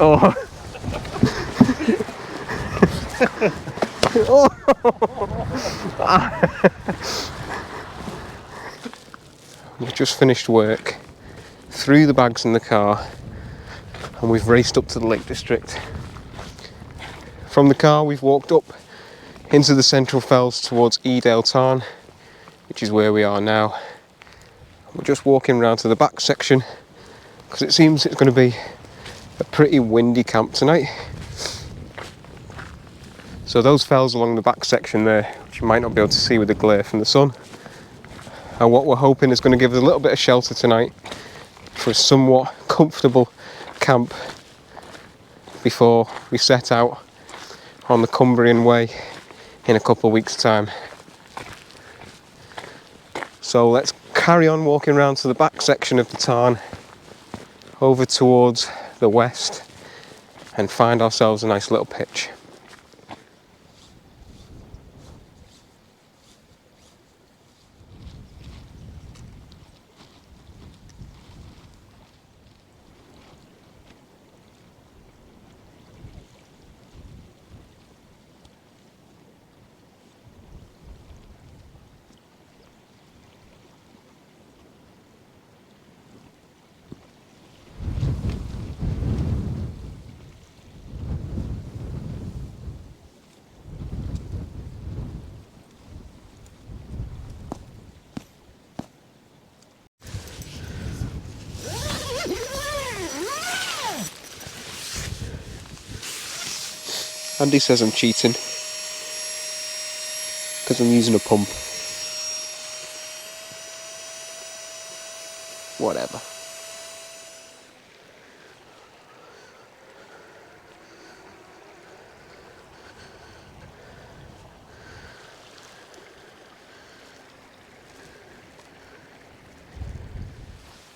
Oh. We've just finished work, threw the bags in the car, and we've raced up to the Lake District. From the car we've walked up into the Central Fells towards Easedale Tarn, which is where we are now. We're just walking around to the back section because it seems it's going to be a pretty windy camp tonight. So those fells along the back section there, which you might not be able to see with the glare from the sun, are what we're hoping is going to give us a little bit of shelter tonight for a somewhat comfortable camp before we set out on the Cumbrian Way in a couple of weeks' time. So let's carry on walking around to the back section of the tarn, over towards the west, and find ourselves a nice little pitch. Andy says I'm cheating because I'm using a pump. Whatever.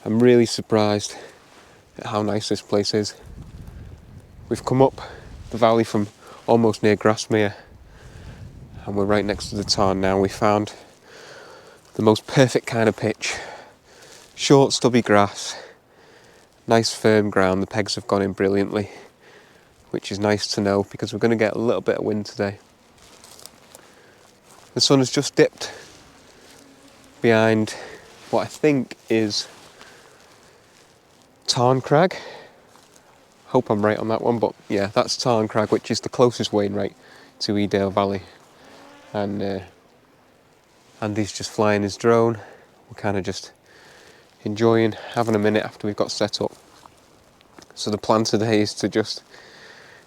I'm really surprised at how nice this place is. We've come up the valley from almost near Grassmere, and we're right next to the tarn now. We found the most perfect kind of pitch. Short stubby grass, nice firm ground. The pegs have gone in brilliantly, which is nice to know because we're going to get a little bit of wind today. The sun has just dipped behind what I think is Tarn Crag. Hope I'm right on that one, but yeah, that's Tarn Crag, which is the closest wainwright to Easedale Valley. And Andy's just flying his drone. We're kind of just enjoying having a minute after we've got set up. So the plan today is to just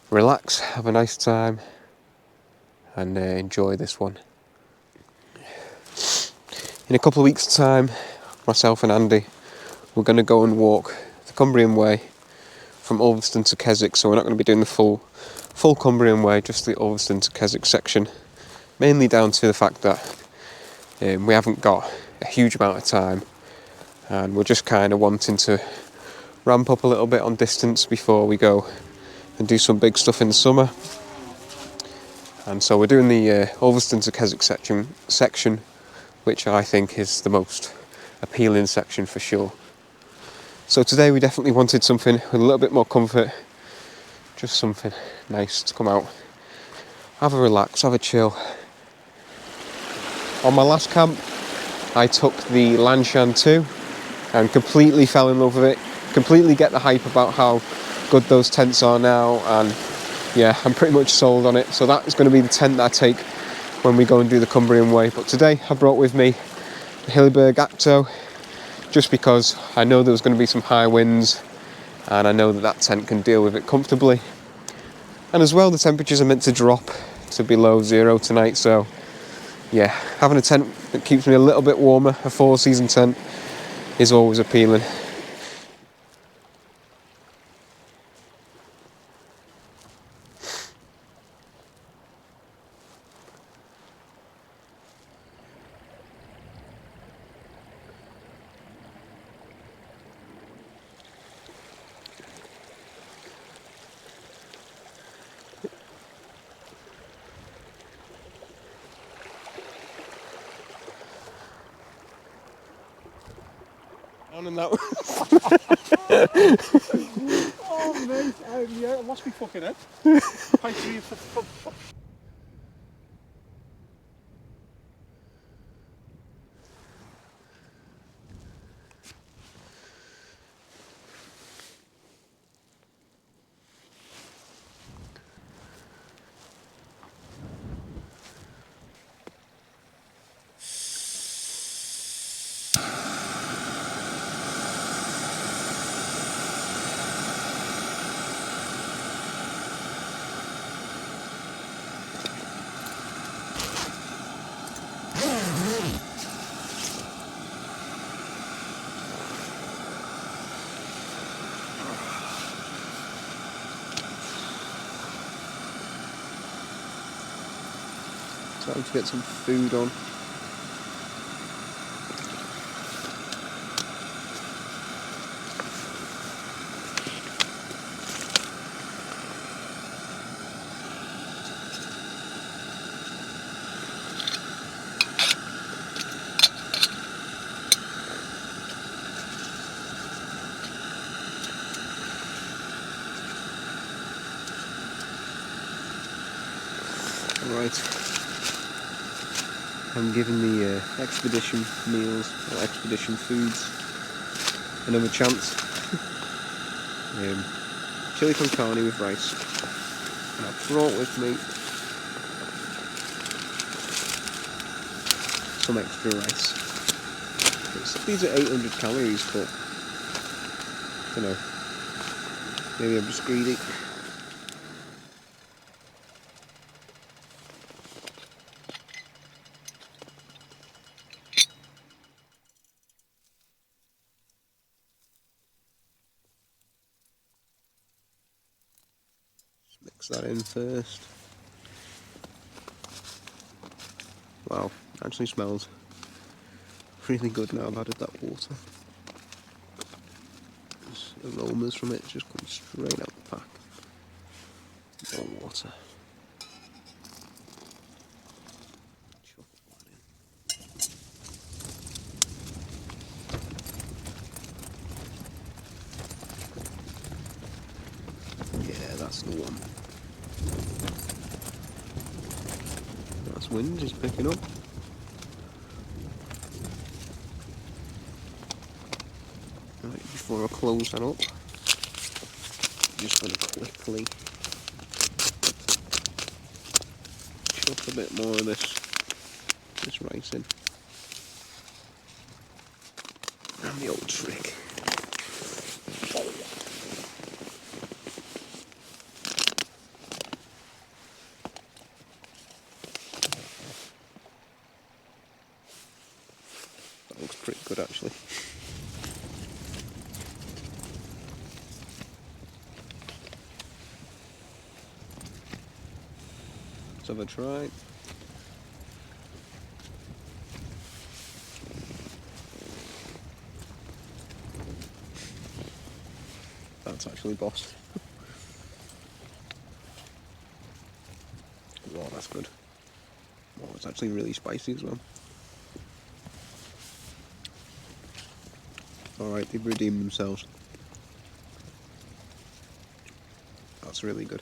relax, have a nice time, and enjoy this one. In a couple of weeks' time, myself and Andy, we're going to go and walk the Cumbrian Way from Ulverston to Keswick, so we're not going to be doing the full Cumbrian Way, just the Ulverston to Keswick section, mainly down to the fact that we haven't got a huge amount of time, and we're just kind of wanting to ramp up a little bit on distance before we go and do some big stuff in the summer. And so we're doing the Ulverston to Keswick section, which I think is the most appealing section for sure. So today we definitely wanted something with a little bit more comfort, just something nice to come out, have a relax, have a chill. On my last camp, I took the Lanshan 2 and completely fell in love with it, completely get the hype about how good those tents are now, and yeah, I'm pretty much sold on it. So that is going to be the tent that I take when we go and do the Cumbrian Way. But today I brought with me the Hilleberg Akto, just because I know there was going to be some high winds, and I know that tent can deal with it comfortably. And as well, the temperatures are meant to drop to below 0 tonight, so yeah, having a tent that keeps me a little bit warmer, a 4-season tent, is always appealing. On and that. on, mate. Yeah, I lost my fucking head. Pay 3 for. Time to get some food on. Right, I'm giving the expedition meals, or expedition foods, another chance. Chili con carne with rice, and I've brought with me some extra rice. These are 800 calories, but I don't know, maybe I'm just greedy. Mix that in first. Wow, actually smells really good now I've added that water. There's aromas from it just come straight out the pack. More water. Chuck that in. Yeah, that's the one. That's wind just picking up. Right, before I close that up, I'm just going to quickly chuck a bit more of this rice in. And the old trick. That looks pretty good actually. Let's have a try. That's actually boss. Oh, that's good. Oh, it's actually really spicy as well. Alright, they've redeemed themselves. That's really good.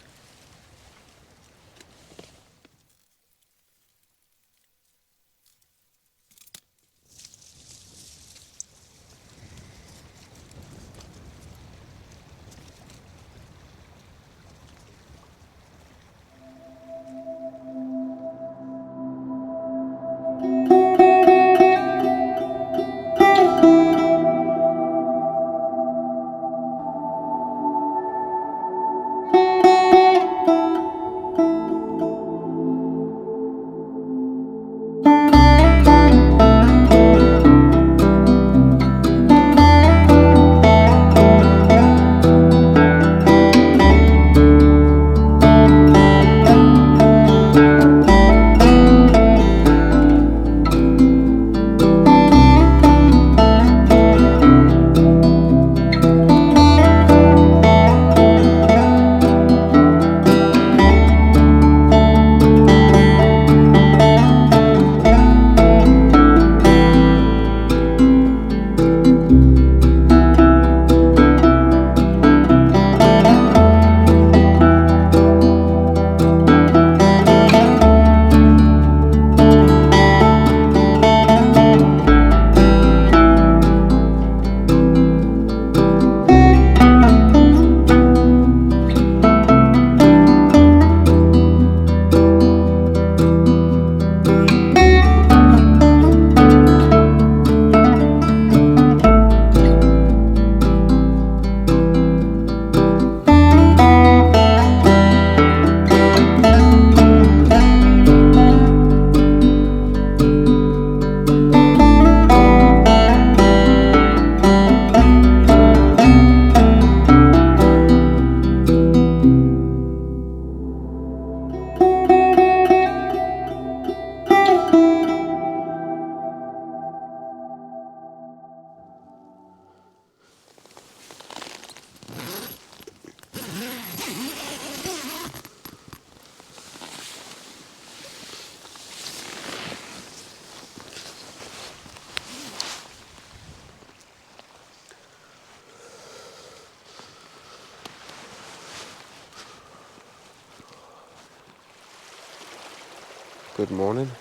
good morning.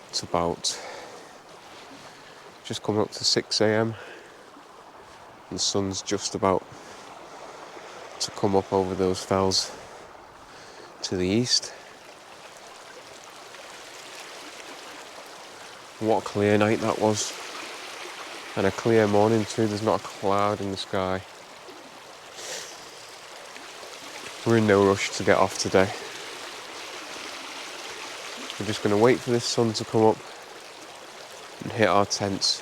It's about just coming up to 6 a.m. and the sun's just about to come up over those fells to the east. What a clear night that was, and a clear morning too. There's not a cloud in the sky. We're in no rush to get off today. We're just going to wait for this sun to come up and hit our tents,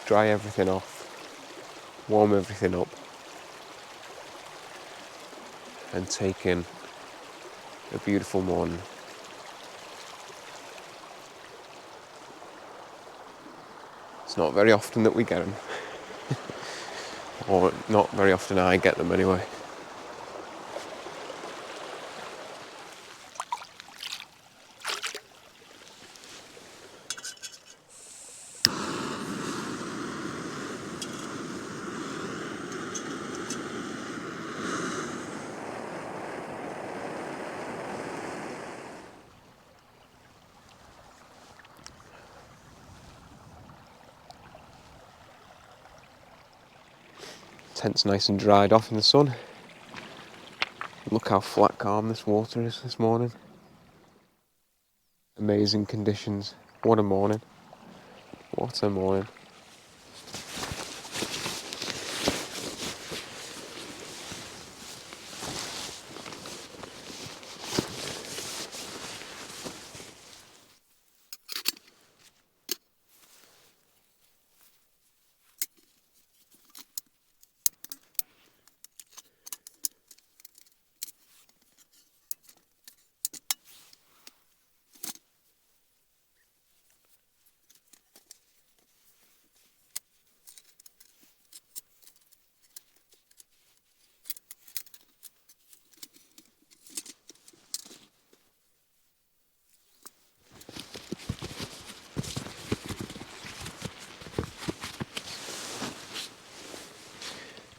dry everything off, warm everything up, and take in a beautiful morning. It's not very often that we get them, or not very often I get them anyway. Tent's nice and dried off in the sun. Look how flat calm this water is this morning. Amazing conditions. What a morning. What a morning.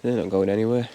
They're not going anywhere.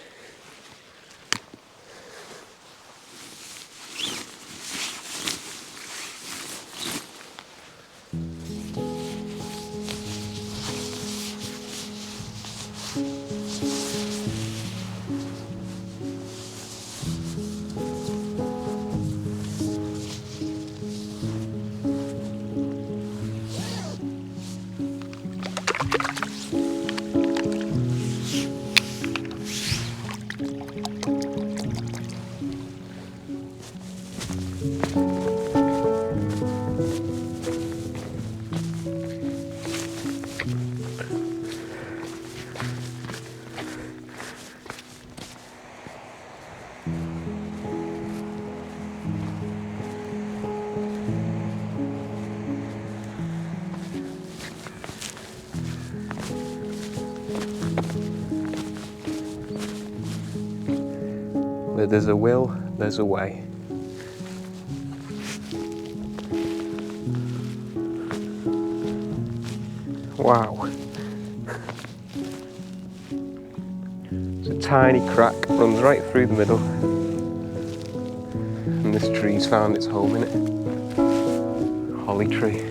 Where there's a will, there's a way. Wow. It's a tiny crack, runs right through the middle. And this tree's found its home in it. Holly tree.